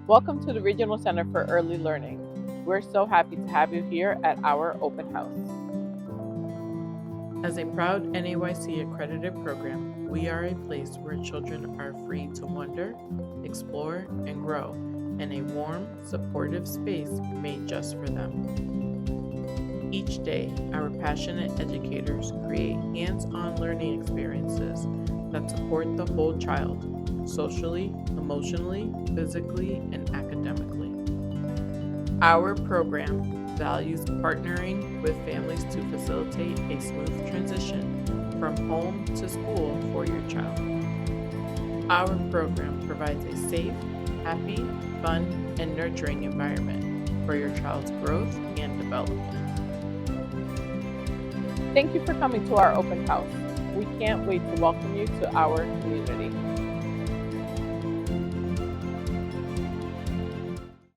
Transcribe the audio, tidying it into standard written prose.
Welcome to the Regional Center for Early Learning. We're so happy to have you here at our open house. As a proud NAYC accredited program, we are a place where children are free to wonder, explore, and grow in a warm, supportive space made just for them. Each day, our passionate educators create hands-on learning experiences that support the whole child, socially, emotionally, physically, and academically. Our program values partnering with families to facilitate a smooth transition from home to school for your child. Our program provides a safe, happy, fun, and nurturing environment for your child's growth and development. Thank you for coming to our open house. We can't wait to welcome you to our community.